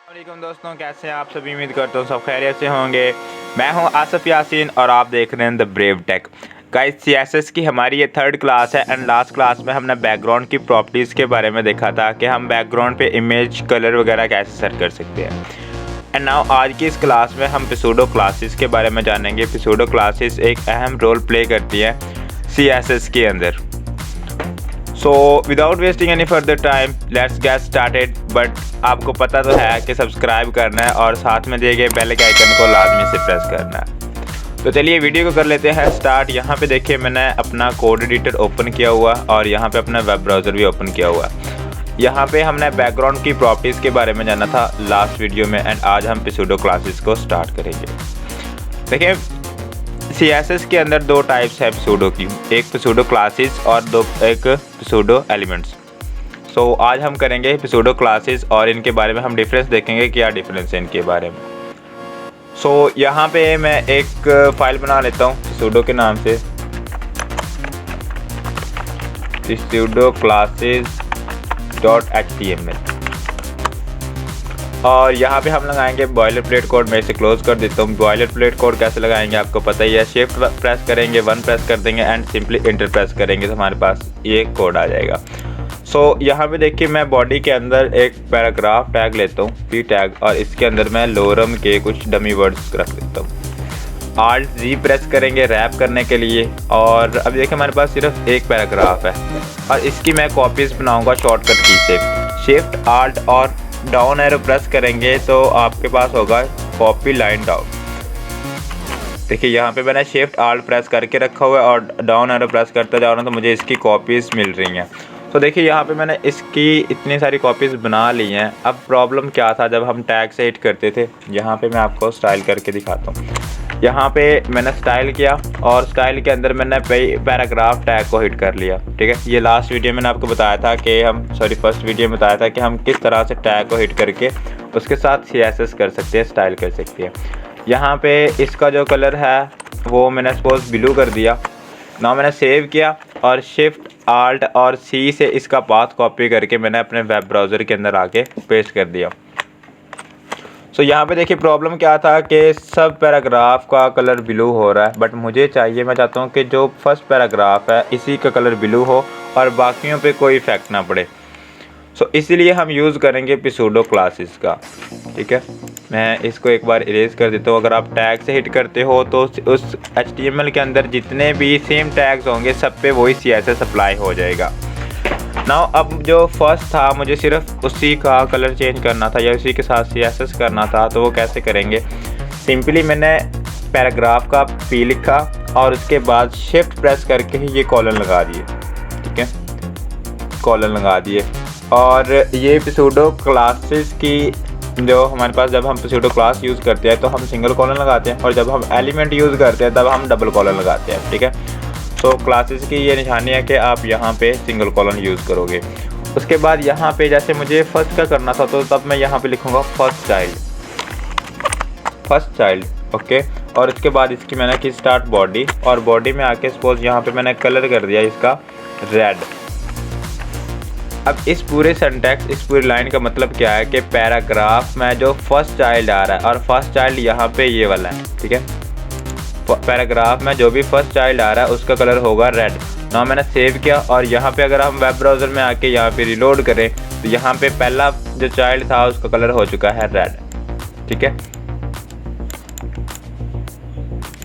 वालेकुम दोस्तों, कैसे हैं आप सभी। उम्मीद करता हूँ सब खैरियत से होंगे। मैं हूं आसिफ यासीन और आप देख रहे हैं the Brave Tech. Guys, CSS की हमारी ये थर्ड क्लास है एंड लास्ट क्लास में हमने बैकग्राउंड की प्रॉपर्टीज़ के बारे में देखा था कि हम बैकग्राउंड पे इमेज कलर वगैरह कैसे सेट कर सकते हैं। एंड नाउ आज की इस क्लास में हम पिसूडो क्लासेस के बारे में जानेंगे। पिसूडो क्लासेस एक अहम रोल प्ले करती हैं सीएसएस के अंदर। So without wasting any further time let's get started. But आपको पता तो है कि सब्सक्राइब करना है और साथ में दिए गए बेल के आइकन को लाजमी से प्रेस करना है। तो चलिए वीडियो को कर लेते हैं स्टार्ट। यहाँ पे देखिए मैंने अपना कोड एडिटर ओपन किया हुआ और यहाँ पे अपना वेब ब्राउज़र भी ओपन किया हुआ। यहाँ पे हमने बैकग्राउंड की प्रॉपर्टीज़ के बारे में जाना था लास्ट वीडियो में एंड आज हम पिसूडो क्लासेस को स्टार्ट करेंगे। देखिए सीएसएस के अंदर दो टाइप्स है पिसूडो की, एक पिसूडो क्लासेस और एक पिसूडो एलिमेंट्स। सो आज हम करेंगे पिसूडो क्लासेस और इनके बारे में हम डिफरेंस देखेंगे, क्या डिफरेंस है इनके बारे में। सो यहाँ पे मैं एक फाइल बना लेता हूँ पिसूडो के नाम से, पिसूडो क्लासेस .html और यहाँ पे हम लगाएंगे बॉयलर प्लेट कोड। मैं इसे क्लोज कर देता हूँ। बॉयलर प्लेट कोड कैसे लगाएंगे आपको पता ही है। शिफ्ट प्रेस करेंगे, 1 प्रेस कर देंगे एंड सिंपली इंटर प्रेस करेंगे तो हमारे पास ये कोड आ जाएगा। सो यहाँ पे देखिए मैं बॉडी के अंदर एक पैराग्राफ टैग लेता हूँ, पी टैग, और इसके अंदर मैं लोरम के कुछ डमी वर्ड्स रख देता हूँ। Alt Z प्रेस करेंगे रैप करने के लिए और अब देखिए हमारे पास सिर्फ एक पैराग्राफ है और इसकी मैं कॉपीज़ बनाऊँगा शॉर्टकट की से। शिफ्ट Alt और डाउन एरो प्रेस करेंगे तो आपके पास होगा कॉपी लाइन डाउन। देखिए यहाँ पे मैंने शिफ्ट Alt प्रेस करके रखा हुआ है और डाउन एरो प्रेस करते जा रहा हूँ तो मुझे इसकी कॉपीज़ मिल रही हैं। तो देखिए यहाँ पे मैंने इसकी इतनी सारी कॉपीज़ बना ली हैं। अब प्रॉब्लम क्या था जब हम टैग से हिट करते थे, यहाँ पे मैं आपको स्टाइल करके दिखाता हूँ। यहाँ पे मैंने स्टाइल किया और स्टाइल के अंदर मैंने पैराग्राफ टैग को हिट कर लिया। ठीक है, ये लास्ट वीडियो मैंने आपको बताया था कि फर्स्ट वीडियो में बताया था कि हम किस तरह से टैग को हिट करके उसके साथ सीएसएस कर सकते हैं, स्टाइल कर सकते हैं। यहाँ पे इसका जो कलर है वो मैंने सपोज ब्लू कर दिया। ना मैंने सेव किया और शिफ्ट Alt और C से इसका पाथ कॉपी करके मैंने अपने वेब ब्राउज़र के अंदर आके पेस्ट कर दिया। सो यहाँ पे देखिए प्रॉब्लम क्या था कि सब पैराग्राफ का कलर ब्लू हो रहा है, बट मुझे चाहिए, मैं चाहता हूँ कि जो फर्स्ट पैराग्राफ है इसी का कलर ब्लू हो और बाकियों पे कोई इफेक्ट ना पड़े। सो इसीलिए हम यूज़ करेंगे पिसूडो क्लासेस का। ठीक है, मैं इसको एक बार इरेज कर देता हूँ। अगर आप टैग से हिट करते हो तो उस HTML के अंदर जितने भी सेम टैग्स होंगे सब पे वही CSS अप्लाई हो जाएगा। नाउ अब जो फर्स्ट था मुझे सिर्फ उसी का कलर चेंज करना था या उसी के साथ CSS करना था, तो वो कैसे करेंगे। सिंपली मैंने पैराग्राफ का P लिखा और उसके बाद शिफ्ट प्रेस करके ही ये कॉलन लगा दिए। ठीक है, कॉलन लगा दिए और ये पिसूडो क्लासेस की जो हमारे पास, जब हम पिसूडो क्लास यूज़ करते हैं तो हम सिंगल कॉलन लगाते हैं और जब हम एलिमेंट यूज़ करते हैं तब हम डबल कॉलन लगाते हैं। ठीक है, तो क्लासेस की ये निशानी है कि आप यहाँ पे सिंगल कॉलन यूज़ करोगे। उसके बाद यहाँ पे जैसे मुझे फर्स्ट का करना था तो तब मैं यहाँ पे लिखूँगा फर्स्ट चाइल्ड। ओके, और उसके बाद इसकी मैंने की स्टार्ट बॉडी और बॉडी में आके सपोज यहाँ पे मैंने कलर कर दिया इसका रेड। अब इस पूरे सिंटैक्स, इस पूरी लाइन का मतलब क्या है कि पैराग्राफ में जो फर्स्ट चाइल्ड आ रहा है और फर्स्ट चाइल्ड यहाँ पे ये वाला है। ठीक है, पैराग्राफ में जो भी फर्स्ट चाइल्ड आ रहा है उसका कलर होगा रेड। ना मैंने सेव किया और यहाँ पे अगर हम वेब ब्राउज़र में आके यहाँ पे रिलोड करें तो यहाँ पे पहला जो चाइल्ड था उसका कलर हो चुका है रेड। ठीक है,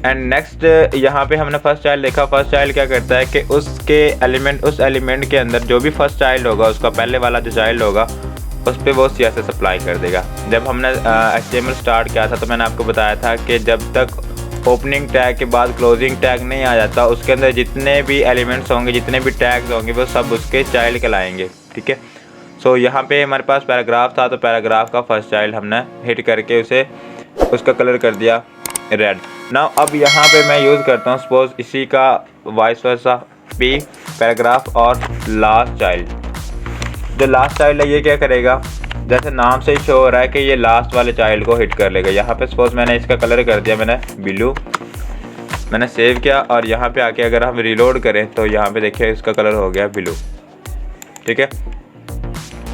एंड नेक्स्ट यहाँ पे हमने फर्स्ट चाइल्ड देखा। फर्स्ट चाइल्ड क्या करता है कि उसके एलिमेंट, उस एलिमेंट के अंदर जो भी फर्स्ट चाइल्ड होगा उसका पहले वाला जो चाइल्ड होगा उस पर वो CSS अप्लाई कर देगा। जब हमने HTML स्टार्ट किया था तो मैंने आपको बताया था कि जब तक ओपनिंग टैग के बाद क्लोजिंग टैग नहीं आ जाता उसके अंदर जितने भी एलिमेंट्स होंगे, जितने भी टैग्स होंगे वो सब उसके चाइल्ड कहलाएंगे। ठीक है, सो यहाँ पे हमारे पास पैराग्राफ था तो पैराग्राफ का फर्स्ट चाइल्ड हमने हिट करके उसका कलर कर दिया रेड। नाउ अब यहाँ पे मैं यूज़ करता हूँ सपोज इसी का वाइस वर्सा P पैराग्राफ और लास्ट चाइल्ड। जो लास्ट चाइल्ड है ये क्या करेगा, जैसे नाम से ही शो हो रहा है कि ये लास्ट वाले चाइल्ड को हिट कर लेगा। यहाँ पे सपोज मैंने इसका कलर कर दिया मैंने ब्लू, मैंने सेव किया और यहाँ पे आके अगर हम रिलोड करें तो यहाँ पे देखिए इसका कलर हो गया ब्लू। ठीक है,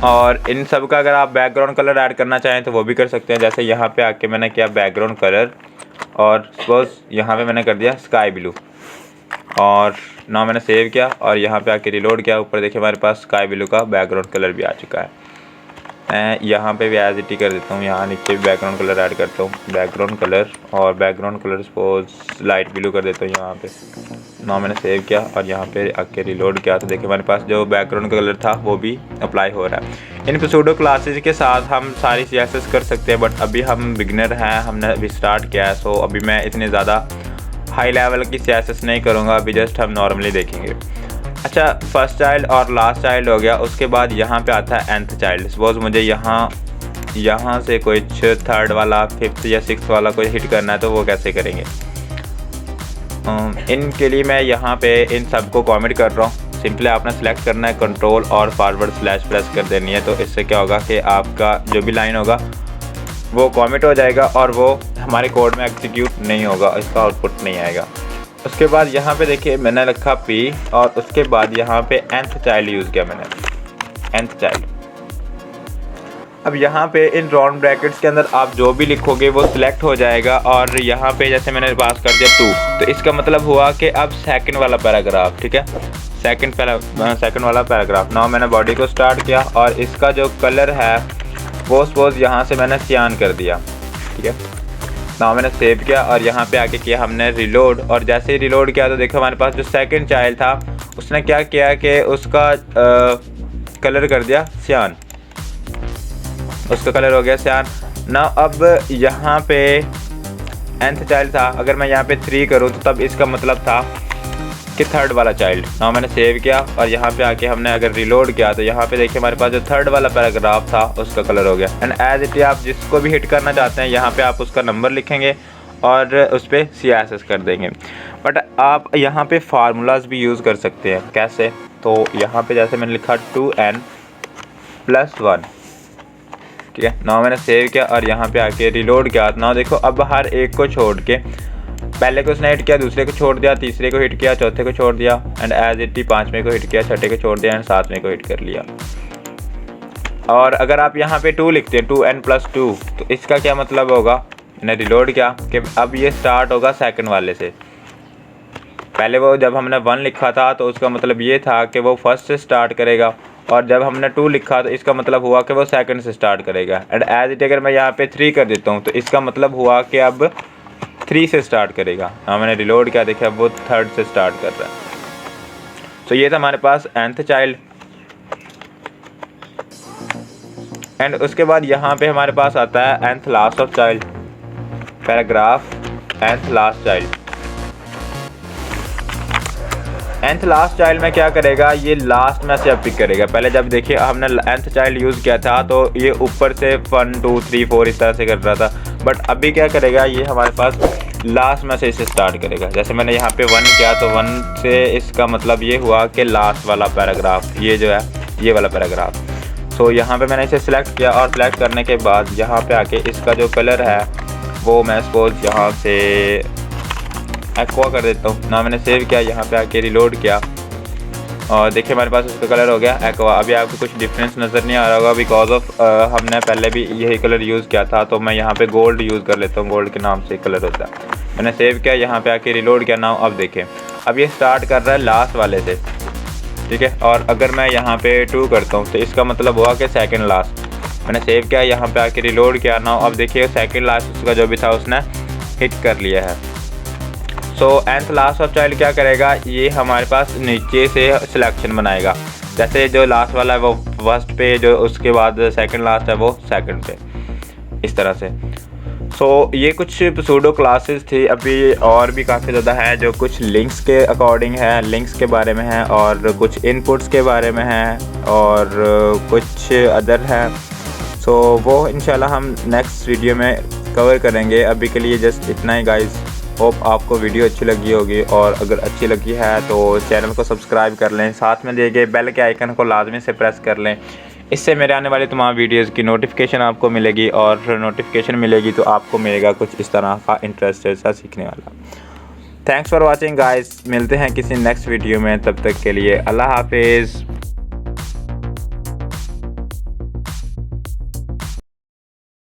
और इन सब का अगर आप बैकग्राउंड कलर ऐड करना चाहें तो वो भी कर सकते हैं। जैसे यहाँ पे आके मैंने किया बैकग्राउंड कलर और सपोज यहाँ पे मैंने कर दिया स्काई ब्लू और ना मैंने सेव किया और यहाँ पे आके रिलोड किया। ऊपर देखिए हमारे पास स्काई ब्लू का बैकग्राउंड कलर भी आ चुका है। मैं यहाँ पे भी एज इट ही कर देता हूँ, यहाँ नीचे भी बैकग्राउंड कलर ऐड करता हूँ, बैकग्राउंड कलर और background colour suppose light blue कर देता हूँ यहाँ पे। ना मैंने सेव किया और यहाँ पे आके रिलोड किया तो देखिए हमारे पास जो बैकग्राउंड का कलर था वो भी अप्लाई हो रहा है। इन सूडो क्लासेस के साथ हम सारी CSS कर सकते हैं, बट अभी हम बिगनर हैं, हमने अभी स्टार्ट किया है। सो अभी मैं इतने ज़्यादा हाई लेवल की CSS नहीं करूँगा, अभी जस्ट हम नॉर्मली देखेंगे। अच्छा, फर्स्ट चाइल्ड और लास्ट चाइल्ड हो गया। उसके बाद यहाँ पे आता है nth चाइल्ड। सपोज मुझे यहाँ से कुछ थर्ड वाला, फिफ्थ या सिक्स्थ वाला कोई हिट करना है तो वो कैसे करेंगे। इनके लिए मैं यहाँ पे इन सबको कमेंट कर रहा हूँ। सिंपली आपने सेलेक्ट करना है कंट्रोल और फॉरवर्ड स्लैश प्रेस कर देनी है। तो इससे क्या होगा कि आपका जो भी लाइन होगा वो कमिट हो जाएगा और वो हमारे कोड में एग्जीक्यूट नहीं होगा, इसका आउटपुट नहीं आएगा। उसके बाद यहाँ पे देखिए मैंने रखा P और उसके बाद यहाँ पे nth चाइल्ड यूज़ किया मैंने, nth चाइल्ड। अब यहाँ पे इन राउंड ब्रैकेट्स के अंदर आप जो भी लिखोगे वो सिलेक्ट हो जाएगा। और यहाँ पे जैसे मैंने पास कर दिया 2, तो इसका मतलब हुआ कि अब सेकंड वाला पैराग्राफ, ठीक है, सेकंड वाला पैराग्राफ। नाउ मैंने बॉडी को स्टार्ट किया और इसका जो कलर है वो सपोज यहाँ से मैंने सियान कर दिया, ठीक है। नाउ मैंने सेव किया और यहाँ पे आके किया हमने रिलोड और जैसे ही रिलोड किया तो देखो हमारे पास जो सेकंड चाइल्ड था उसने क्या किया कि उसका कलर कर दिया सियान, उसका कलर हो गया सियान। ना अब यहाँ पे nth चाइल्ड था, अगर मैं यहाँ पे 3 करूँ तो तब इसका मतलब था कि थर्ड वाला चाइल्ड। ना मैंने सेव किया और यहाँ पे आके हमने अगर रिलोड किया तो यहाँ पे देखिए हमारे पास जो थर्ड वाला पैराग्राफ था उसका कलर हो गया। एंड एज इट आप जिसको भी हिट करना चाहते हैं यहाँ पे आप उसका नंबर लिखेंगे और उस पर CSS कर देंगे। बट आप यहाँ पे फार्मूलाज भी यूज़ कर सकते हैं। कैसे, तो यहाँ पे जैसे मैंने लिखा 2n+1, ठीक है। ना मैंने सेव किया और यहाँ पे आके रिलोड किया। ना देखो अब हर एक को छोड़ के पहले को उसने हिट किया, दूसरे को छोड़ दिया, तीसरे को हिट किया, चौथे को छोड़ दिया एंड एज इट ही 5वें को हिट किया, छठे को छोड़ दिया एंड 7वें को हिट कर लिया। और अगर आप यहाँ पे 2 लिखते हैं 2n+2 तो इसका क्या मतलब होगा, मैंने रिलोड किया कि अब ये स्टार्ट होगा सेकंड वाले से। पहले वो जब हमने 1 लिखा था तो उसका मतलब ये था कि वो फर्स्ट से स्टार्ट करेगा और जब हमने 2 लिखा तो इसका मतलब हुआ कि वो सेकंड से स्टार्ट करेगा। एंड एज इट अगर मैं यहाँ पे 3 कर देता हूँ तो इसका मतलब हुआ कि अब 3 से स्टार्ट करेगा। हाँ मैंने रिलोड किया, देखिए अब वो थर्ड से स्टार्ट कर रहा है। तो ये था हमारे पास nth चाइल्ड। एंड उसके बाद यहाँ पे हमारे पास आता है nth last of child paragraph, nth last child. nth last child में क्या करेगा, ये लास्ट में से अब पिक करेगा। पहले जब देखिए हमने nth चाइल्ड यूज़ किया था तो ये ऊपर से 1 2 3 4 इस तरह से कर रहा था, बट अभी क्या करेगा, ये हमारे पास लास्ट में से इसे स्टार्ट करेगा। जैसे मैंने यहाँ पे 1 किया तो 1 से इसका मतलब ये हुआ कि लास्ट वाला पैराग्राफ, ये जो है ये वाला पैराग्राफ। सो यहाँ पे मैंने इसे सिलेक्ट किया और सिलेक्ट करने के बाद यहाँ पे आके इसका जो कलर है वो मैं सपोज यहाँ से एक्वा कर देता हूँ। ना मैंने सेव किया, यहाँ पे आके रिलोड किया और देखिए हमारे पास उसका कलर हो गया एक्वा। अभी आपको कुछ डिफरेंस नज़र नहीं आ रहा होगा बिकॉज ऑफ हमने पहले भी यही कलर यूज़ किया था। तो मैं यहाँ पे गोल्ड यूज़ कर लेता हूँ, गोल्ड के नाम से कलर होता है। मैंने सेव किया, यहाँ पे आके रिलोड किया। ना अब देखें अब ये स्टार्ट कर रहा है लास्ट वाले से, ठीक है। और अगर मैं यहाँ पे 2 करता हूँ तो इसका मतलब हुआ कि सेकेंड लास्ट। मैंने सेव किया, यहाँ पे आके रिलोड किया। ना अब देखिए सेकेंड लास्ट उसका जो भी था उसने हिट कर लिया है। सो nth लास्ट ऑफ चाइल्ड क्या करेगा, ये हमारे पास नीचे से सिलेक्शन बनाएगा। जैसे जो लास्ट वाला है वो फर्स्ट पे, जो उसके बाद सेकंड लास्ट है वो सेकंड पे, इस तरह से। सो ये कुछ सूडो क्लासेस थी। अभी और भी काफ़ी ज़्यादा है जो कुछ लिंक्स के अकॉर्डिंग है, लिंक्स के बारे में है और कुछ इनपुट्स के बारे में है और कुछ अदर है। सो वो इंशाल्लाह हम नेक्स्ट वीडियो में कवर करेंगे। अभी के लिए जस्ट इतना ही गाइस। होप आपको वीडियो अच्छी लगी होगी और अगर अच्छी लगी है तो चैनल को सब्सक्राइब कर लें, साथ में दिए गए बेल के आइकन को लाजमी से प्रेस कर लें। इससे मेरे आने वाली तमाम वीडियोस की नोटिफिकेशन आपको मिलेगी और नोटिफिकेशन मिलेगी तो आपको मिलेगा कुछ इस तरह का इंटरेस्टेड सा सीखने वाला। थैंक्स फॉर वॉचिंग गाइस, मिलते हैं किसी नेक्स्ट वीडियो में, तब तक के लिए अल्लाह हाफिज़।